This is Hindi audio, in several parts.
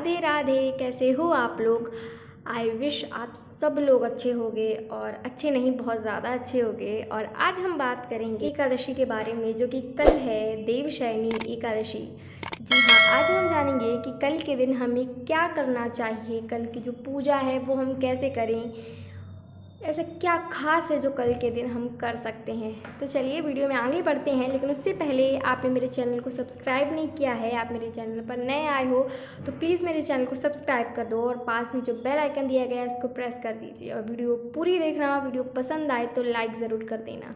राधे राधे। कैसे हो आप लोग? आई विश आप सब लोग अच्छे होंगे, और अच्छे नहीं बहुत ज़्यादा अच्छे होंगे। और आज हम बात करेंगे एकादशी के बारे में, जो कि कल है देवशयनी एकादशी। जी हाँ, आज हम जानेंगे कि कल के दिन हमें क्या करना चाहिए, कल की जो पूजा है वो हम कैसे करें, ऐसा क्या खास है जो कल के दिन हम कर सकते हैं। तो चलिए वीडियो में आगे बढ़ते हैं, लेकिन उससे पहले आपने मेरे चैनल को सब्सक्राइब नहीं किया है, आप मेरे चैनल पर नए आए हो तो प्लीज़ मेरे चैनल को सब्सक्राइब कर दो और पास में जो बेल आइकन दिया गया है उसको प्रेस कर दीजिए। और वीडियो पूरी देखना, वीडियो पसंद आए तो लाइक ज़रूर कर देना।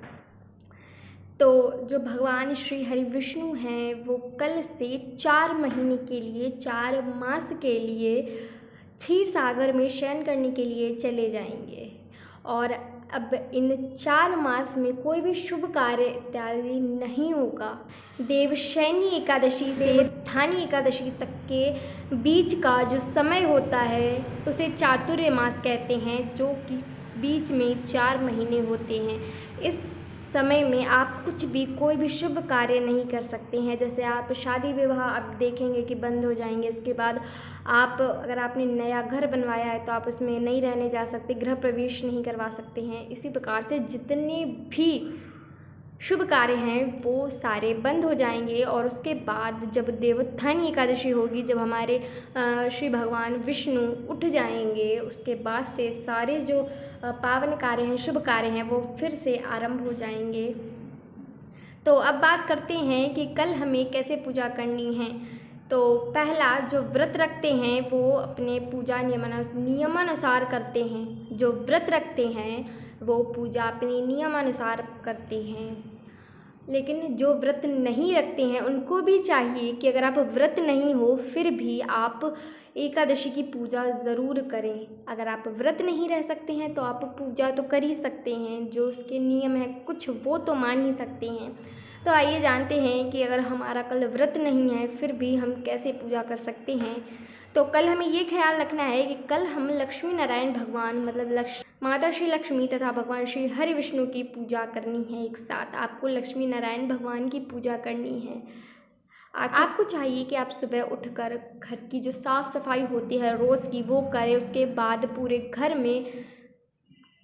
तो जो भगवान श्री हरि विष्णु हैं वो कल से 4 महीने के लिए, 4 मास के लिए क्षीर सागर में शयन करने के लिए चले जाएंगे। और अब इन 4 मास में कोई भी शुभ कार्य इत्यादि नहीं होगा। देवशयनी एकादशी से उत्थानी एकादशी तक के बीच का जो समय होता है उसे चातुर्य मास कहते हैं, जो कि बीच में 4 महीने होते हैं। इस समय में आप कुछ भी, कोई भी शुभ कार्य नहीं कर सकते हैं। जैसे आप शादी विवाह आप देखेंगे कि बंद हो जाएंगे। इसके बाद आप, अगर आपने नया घर बनवाया है तो आप उसमें नहीं रहने जा सकते, गृह प्रवेश नहीं करवा सकते हैं। इसी प्रकार से जितने भी शुभ कार्य हैं वो सारे बंद हो जाएंगे। और उसके बाद जब देवोत्थानी एकादशी होगी, जब हमारे श्री भगवान विष्णु उठ जाएंगे, उसके बाद से सारे जो पावन कार्य हैं, शुभ कार्य हैं, वो फिर से आरंभ हो जाएंगे। तो अब बात करते हैं कि कल हमें कैसे पूजा करनी है। तो पहला, जो व्रत रखते हैं वो अपने पूजा नियमानुसार करते हैं। जो व्रत रखते हैं वो पूजा अपने नियमानुसार करते हैं। लेकिन जो व्रत नहीं रखते हैं उनको भी चाहिए कि अगर आप व्रत नहीं हो फिर भी आप एकादशी की पूजा ज़रूर करें। अगर आप व्रत नहीं रह सकते हैं तो आप पूजा तो कर ही सकते हैं, जो उसके नियम हैं कुछ वो तो मान ही सकते हैं। तो आइए जानते हैं कि अगर हमारा कल व्रत नहीं है फिर भी हम कैसे पूजा कर सकते हैं। तो कल हमें ये ख्याल रखना है कि कल हम लक्ष्मी नारायण भगवान, मतलब माता श्री लक्ष्मी तथा भगवान श्री हरि विष्णु की पूजा करनी है। एक साथ आपको लक्ष्मी नारायण भगवान की पूजा करनी है। आपको चाहिए कि आप सुबह उठकर घर की जो साफ़ सफाई होती है रोज़ की वो करें। उसके बाद पूरे घर में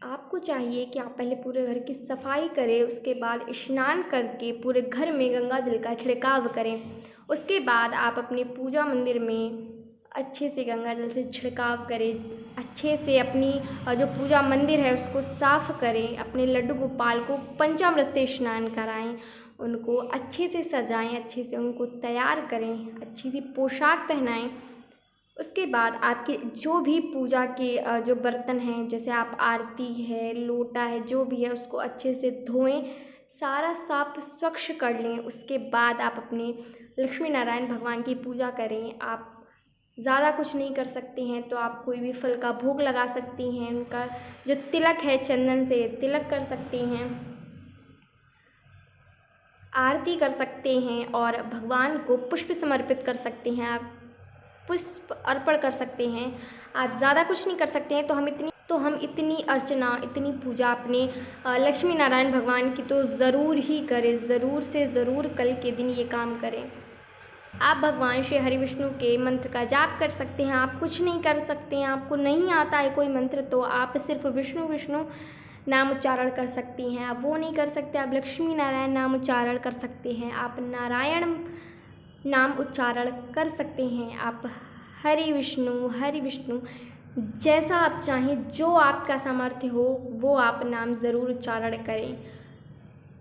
आपको चाहिए कि आप पहले पूरे घर की सफाई करें। उसके बाद स्नान करके पूरे घर में गंगा जल का छिड़काव करें। उसके बाद आप अपने पूजा मंदिर में अच्छे से गंगा जल से छिड़काव करें। अच्छे से अपनी जो पूजा मंदिर है उसको साफ़ करें। अपने लड्डू गोपाल को पंचामृत से स्नान कराएं, उनको अच्छे से सजाएं, अच्छे से उनको तैयार करें, अच्छी सी पोशाक पहनाएं। उसके बाद आपके जो भी पूजा के जो बर्तन हैं, जैसे आप आरती है, लोटा है, जो भी है उसको अच्छे से धोएं, सारा साफ स्वच्छ कर लें। उसके बाद आप अपने लक्ष्मी नारायण भगवान की पूजा करें। आप ज़्यादा कुछ नहीं कर सकते हैं तो आप कोई भी फल का भोग लगा सकती हैं। उनका जो तिलक है चंदन से तिलक कर सकती हैं, आरती कर सकते हैं और भगवान को पुष्प समर्पित कर सकते हैं। आप पुष्प अर्पण कर सकते हैं। आप ज़्यादा कुछ नहीं कर सकते हैं तो हम इतनी अर्चना, इतनी पूजा अपने लक्ष्मी नारायण भगवान की तो ज़रूर ही करें। ज़रूर से ज़रूर कल के दिन ये काम करें। आप भगवान श्री हरि विष्णु के मंत्र का जाप कर सकते हैं। आप कुछ नहीं कर सकते हैं, आपको नहीं आता है कोई मंत्र, तो आप सिर्फ विष्णु विष्णु नाम उच्चारण कर सकती हैं। आप वो नहीं कर सकते, आप लक्ष्मी नारायण नाम उच्चारण कर सकते हैं। आप नारायण नाम उच्चारण कर सकते हैं। आप हरि विष्णु जैसा आप चाहें, जो आपका सामर्थ्य हो वो आप नाम ज़रूर उच्चारण करें।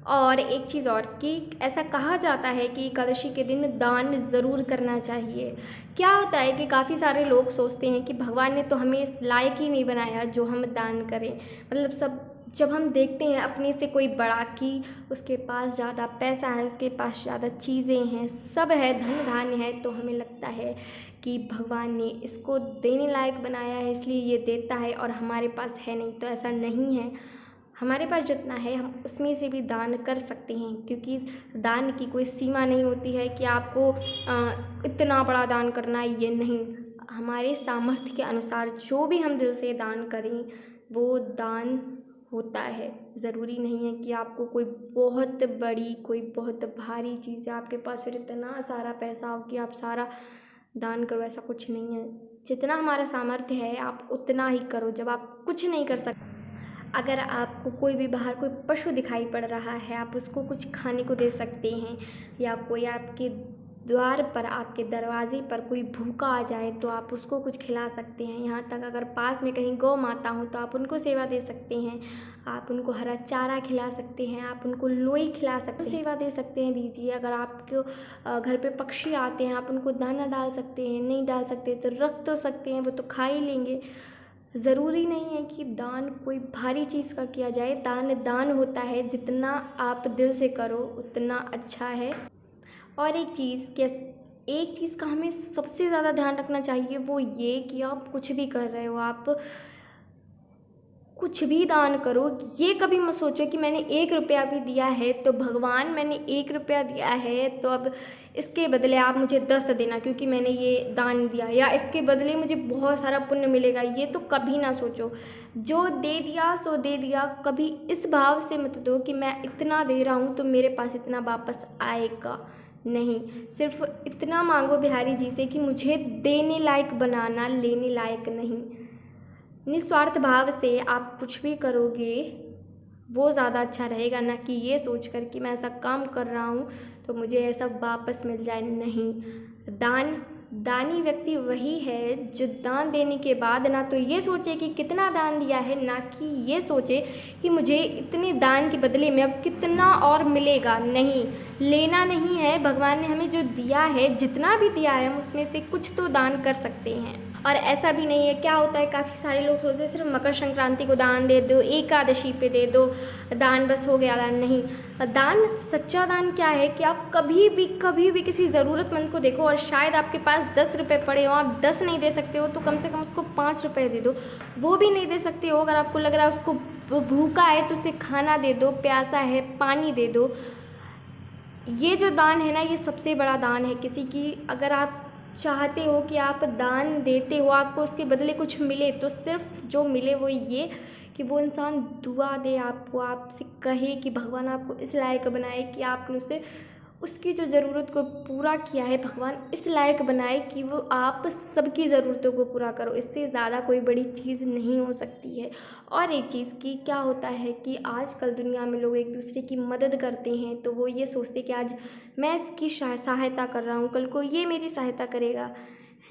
और एक चीज़ और कि ऐसा कहा जाता है कि एकादशी के दिन दान ज़रूर करना चाहिए। क्या होता है कि काफ़ी सारे लोग सोचते हैं कि भगवान ने तो हमें इस लायक ही नहीं बनाया जो हम दान करें। मतलब सब, जब हम देखते हैं अपने से कोई बड़ा कि उसके पास ज़्यादा पैसा है, उसके पास ज़्यादा चीज़ें हैं, सब है, धन धान्य है, तो हमें लगता है कि भगवान ने इसको देने लायक बनाया है इसलिए ये देता है और हमारे पास है नहीं। तो ऐसा नहीं है, हमारे पास जितना है हम उसमें से भी दान कर सकते हैं, क्योंकि दान की कोई सीमा नहीं होती है कि आपको इतना बड़ा दान करना है, ये नहीं। हमारे सामर्थ्य के अनुसार जो भी हम दिल से दान करें वो दान होता है। ज़रूरी नहीं है कि आपको कोई बहुत बड़ी, कोई बहुत भारी चीज़ है, आपके पास फिर इतना सारा पैसा हो कि आप सारा दान करो, ऐसा कुछ नहीं है। जितना हमारा सामर्थ्य है आप उतना ही करो। जब आप कुछ नहीं कर सकते, अगर आपको कोई भी बाहर कोई पशु दिखाई पड़ रहा है, आप उसको कुछ खाने को दे सकते हैं, या कोई आपके द्वार पर, आपके दरवाजे पर कोई भूखा आ जाए तो आप उसको कुछ खिला सकते हैं। यहाँ तक अगर पास में कहीं गौ माता हो तो आप उनको सेवा दे सकते हैं, आप उनको हरा चारा खिला सकते हैं, आप उनको लोई खिला सकते हैं, सेवा दे सकते हैं, दीजिए। अगर आपके घर पे पक्षी आते हैं आप उनको दाना डाल सकते हैं, नहीं डाल सकते तो रख तो सकते हैं, वो तो खा ही लेंगे। ज़रूरी नहीं है कि दान कोई भारी चीज़ का किया जाए। दान दान होता है, जितना आप दिल से करो उतना अच्छा है। और एक चीज़ का हमें सबसे ज़्यादा ध्यान रखना चाहिए, वो ये कि आप कुछ भी कर रहे हो, आप कुछ भी दान करो, ये कभी मत सोचो कि मैंने 1 रुपया भी दिया है तो भगवान, मैंने 1 रुपया दिया है तो अब इसके बदले आप मुझे 10 देना क्योंकि मैंने ये दान दिया, या इसके बदले मुझे बहुत सारा पुण्य मिलेगा। ये तो कभी ना सोचो। जो दे दिया सो दे दिया। कभी इस भाव से मत दो कि मैं इतना दे रहा हूँ तो मेरे पास इतना वापस आएगा। नहीं, सिर्फ इतना मांगो बिहारी जी से कि मुझे देने लायक बनाना, लेने लायक नहीं। निस्वार्थ भाव से आप कुछ भी करोगे वो ज़्यादा अच्छा रहेगा, ना कि ये सोच कर कि मैं ऐसा काम कर रहा हूँ तो मुझे ऐसा वापस मिल जाए। नहीं, दानी व्यक्ति वही है जो दान देने के बाद ना तो ये सोचे कि कितना दान दिया है, ना कि ये सोचे कि मुझे इतने दान के बदले में अब कितना और मिलेगा। नहीं, लेना नहीं है। भगवान ने हमें जो दिया है, जितना भी दिया है, हम उसमें से कुछ तो दान कर सकते हैं। और ऐसा भी नहीं है, क्या होता है काफ़ी सारे लोग सोचते हैं सिर्फ मकर संक्रांति को दान दे दो, एकादशी पे दे दो दान, बस हो गया दान। नहीं, दान, सच्चा दान क्या है कि आप कभी भी किसी ज़रूरतमंद को देखो और शायद आपके पास 10 रुपये पड़े हो, आप 10 नहीं दे सकते हो तो कम से कम उसको 5 रुपये दे दो। वो भी नहीं दे सकते हो, अगर आपको लग रहा है उसको भूखा है तो उसे खाना दे दो, प्यासा है पानी दे दो। ये जो दान है ना, ये सबसे बड़ा दान है। किसी की, अगर आप चाहते हो कि आप दान देते हो आपको उसके बदले कुछ मिले, तो सिर्फ जो मिले वो ये कि वो इंसान दुआ दे आपको, आपसे कहे कि भगवान आपको इस लायक बनाए कि आपने उसे, उसकी जो ज़रूरत को पूरा किया है, भगवान इस लायक बनाए कि वो आप सबकी ज़रूरतों को पूरा करो। इससे ज़्यादा कोई बड़ी चीज़ नहीं हो सकती है। और एक चीज़ की क्या होता है कि आजकल दुनिया में लोग एक दूसरे की मदद करते हैं तो वो ये सोचते कि आज मैं इसकी सहायता कर रहा हूँ, कल को ये मेरी सहायता करेगा,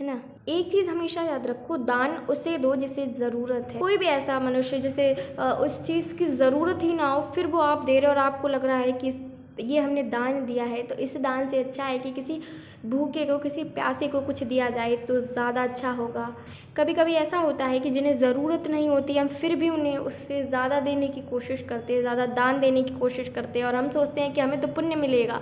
है ना। एक चीज़ हमेशा याद रखो, दान उसे दो जिसे ज़रूरत है। कोई भी ऐसा मनुष्य जिसे उस चीज़ की ज़रूरत ही ना हो, फिर वो आप दे रहे हो और आपको लग रहा है कि ये हमने दान दिया है, तो इस दान से अच्छा है कि किसी भूखे को, किसी प्यासे को कुछ दिया जाए तो ज़्यादा अच्छा होगा। कभी कभी ऐसा होता है कि जिन्हें ज़रूरत नहीं होती, हम फिर भी उन्हें उससे ज़्यादा देने की कोशिश करते हैं, ज़्यादा दान देने की कोशिश करते हैं, और हम सोचते हैं कि हमें तो पुण्य मिलेगा,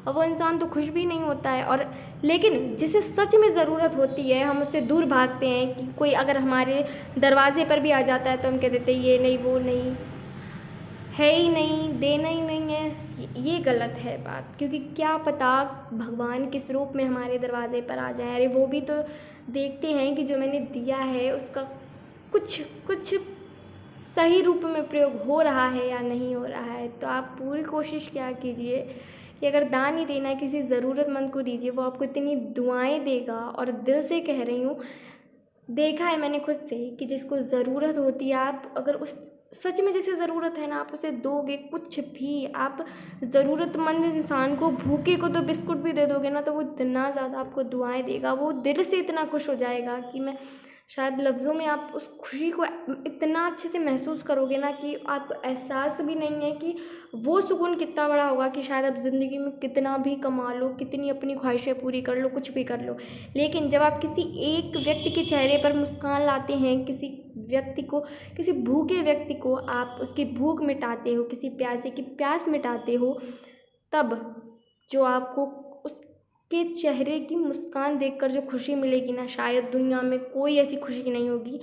और वो इंसान तो खुश भी नहीं होता है। और लेकिन जिसे सच में ज़रूरत होती है, हम उससे दूर भागते हैं। कि कोई अगर हमारे दरवाजे पर भी आ जाता है तो हम कह देते हैं ये नहीं, वो नहीं, है ही नहीं, देना ही नहीं है। ये गलत है बात, क्योंकि क्या पता भगवान किस रूप में हमारे दरवाजे पर आ जाए। अरे वो भी तो देखते हैं कि जो मैंने दिया है उसका कुछ सही रूप में प्रयोग हो रहा है या नहीं हो रहा है। तो आप पूरी कोशिश क्या कीजिए कि अगर दान ही देना है किसी ज़रूरतमंद को दीजिए, वो आपको इतनी दुआएं देगा। और दिल से कह रही हूँ, देखा है मैंने खुद से कि जिसको ज़रूरत होती है, आप अगर उस सच में जिसे ज़रूरत है ना, आप उसे दोगे कुछ भी। आप ज़रूरतमंद इंसान को, भूखे को तो बिस्कुट भी दे दोगे ना, तो वो इतना ज़्यादा आपको दुआएं देगा, वो दिल से इतना खुश हो जाएगा कि मैं शायद लफ्ज़ों में आप उस खुशी को इतना अच्छे से महसूस करोगे ना कि आपको एहसास भी नहीं है कि वो सुकून कितना बड़ा होगा। कि शायद आप ज़िंदगी में कितना भी कमा लो, कितनी अपनी ख्वाहिशें पूरी कर लो, कुछ भी कर लो, लेकिन जब आप किसी एक व्यक्ति के चेहरे पर मुस्कान लाते हैं, किसी व्यक्ति को, किसी भूखे व्यक्ति को आप उसकी भूख मिटाते हो, किसी प्यासे की प्यास मिटाते हो, तब जो आपको के चेहरे की मुस्कान देखकर जो खुशी मिलेगी ना, शायद दुनिया में कोई ऐसी खुशी नहीं होगी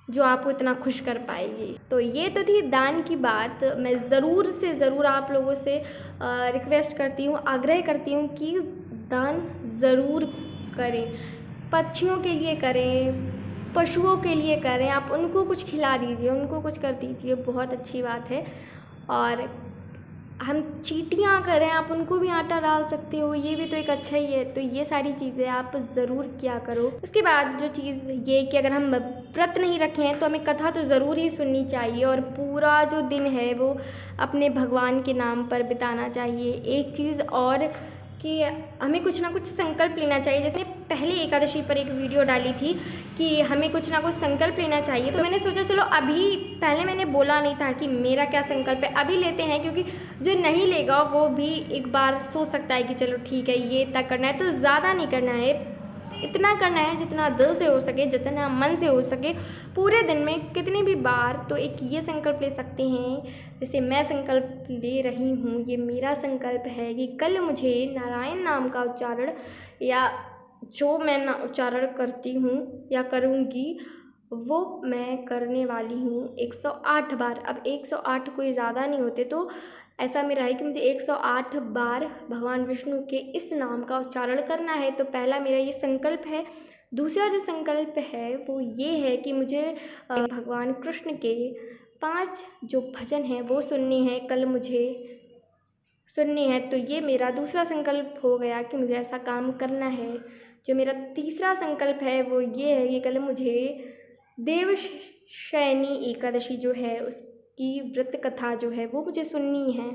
जो आपको इतना खुश कर पाएगी। तो ये तो थी दान की बात। मैं ज़रूर से ज़रूर आप लोगों से रिक्वेस्ट करती हूँ, आग्रह करती हूँ कि दान ज़रूर करें। पक्षियों के लिए करें, पशुओं के लिए करें, आप उनको कुछ खिला दीजिए, उनको कुछ कर दीजिए, बहुत अच्छी बात है। और हम चींटियाँ करें, आप उनको भी आटा डाल सकते हो, ये भी तो एक अच्छा ही है। तो ये सारी चीज़ें आप ज़रूर किया करो। उसके बाद जो चीज़ ये कि अगर हम व्रत नहीं रखे हैं तो हमें कथा तो ज़रूर ही सुननी चाहिए और पूरा जो दिन है वो अपने भगवान के नाम पर बिताना चाहिए। एक चीज़ और कि हमें कुछ ना कुछ संकल्प लेना चाहिए। जैसे पहले एकादशी पर एक वीडियो डाली थी कि हमें कुछ ना कुछ संकल्प लेना चाहिए, तो मैंने सोचा चलो अभी, पहले मैंने बोला नहीं था कि मेरा क्या संकल्प है, अभी लेते हैं, क्योंकि जो नहीं लेगा वो भी एक बार सोच सकता है कि चलो ठीक है ये तक करना है। तो ज़्यादा नहीं करना है, इतना करना है जितना दिल से हो सके, जितना मन से हो सके, पूरे दिन में कितनी भी बार। तो एक ये संकल्प ले सकते हैं, जैसे मैं संकल्प ले रही हूँ, ये मेरा संकल्प है कि कल मुझे नारायण नाम का उच्चारण, या जो मैं उच्चारण करती हूँ या करूँगी वो मैं करने वाली हूँ 108 बार। अब 108 कोई ज़्यादा नहीं होते, तो ऐसा मेरा है कि मुझे 108 बार भगवान विष्णु के इस नाम का उच्चारण करना है। तो पहला मेरा ये संकल्प है। दूसरा जो संकल्प है वो ये है कि मुझे भगवान कृष्ण के 5 जो भजन हैं वो सुनने हैं, कल मुझे सुनने हैं। तो ये मेरा दूसरा संकल्प हो गया कि मुझे ऐसा काम करना है। जो मेरा तीसरा संकल्प है वो ये है कि कल मुझे देवशयनी एकादशी जो है उसकी व्रत कथा जो है वो मुझे सुननी है।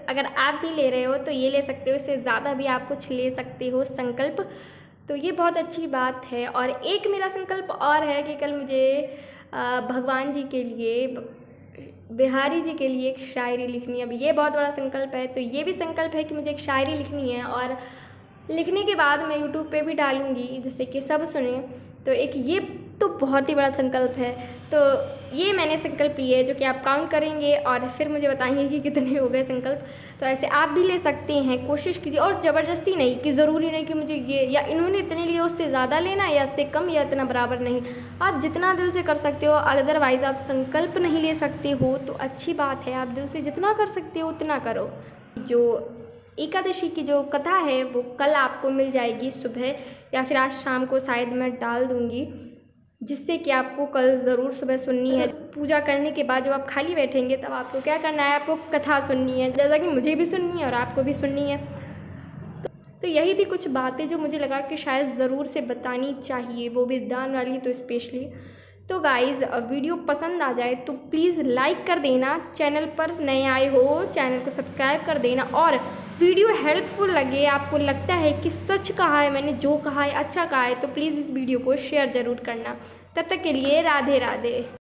अगर आप भी ले रहे हो तो ये ले सकते हो, इससे ज़्यादा भी आप कुछ ले सकते हो संकल्प। तो ये बहुत अच्छी बात है। और एक मेरा संकल्प और है कि कल मुझे भगवान जी के लिए, बिहारी जी के लिए एक शायरी लिखनी है। अब ये बहुत बड़ा संकल्प है, तो ये भी संकल्प है कि मुझे एक शायरी लिखनी है और लिखने के बाद मैं यूट्यूब पे भी डालूँगी जिससे कि सब सुने। तो एक ये तो बहुत ही बड़ा संकल्प है। तो ये मैंने संकल्प लिए है जो कि आप काउंट करेंगे और फिर मुझे बताएंगे कि कितने हो गए संकल्प। तो ऐसे आप भी ले सकते हैं, कोशिश कीजिए। और ज़बरदस्ती नहीं कि ज़रूरी नहीं कि मुझे ये या इन्होंने इतने लिए उससे ज़्यादा लेना या इससे कम या इतना बराबर नहीं। आप जितना दिल से कर सकते हो। अदरवाइज़ आप संकल्प नहीं ले सकते हो तो अच्छी बात है, आप दिल से जितना कर सकते हो उतना करो। जो एकादशी की जो कथा है वो कल आपको मिल जाएगी सुबह, या फिर आज शाम को शायद मैं डाल दूँगी, जिससे कि आपको कल ज़रूर सुबह सुननी है। पूजा करने के बाद जब आप खाली बैठेंगे तब आपको क्या करना है, आपको कथा सुननी है, जैसा कि मुझे भी सुननी है और आपको भी सुननी है। तो यही थी कुछ बातें जो मुझे लगा कि शायद ज़रूर से बतानी चाहिए, वो भी दान वाली तो स्पेशली। तो गाइज़ वीडियो पसंद आ जाए तो प्लीज़ लाइक कर देना, चैनल पर नए आए हो चैनल को सब्सक्राइब कर देना, और वीडियो हेल्पफुल लगे, आपको लगता है कि सच कहा है मैंने, जो कहा है अच्छा कहा है, तो प्लीज़ इस वीडियो को शेयर ज़रूर करना। तब तक के लिए राधे राधे।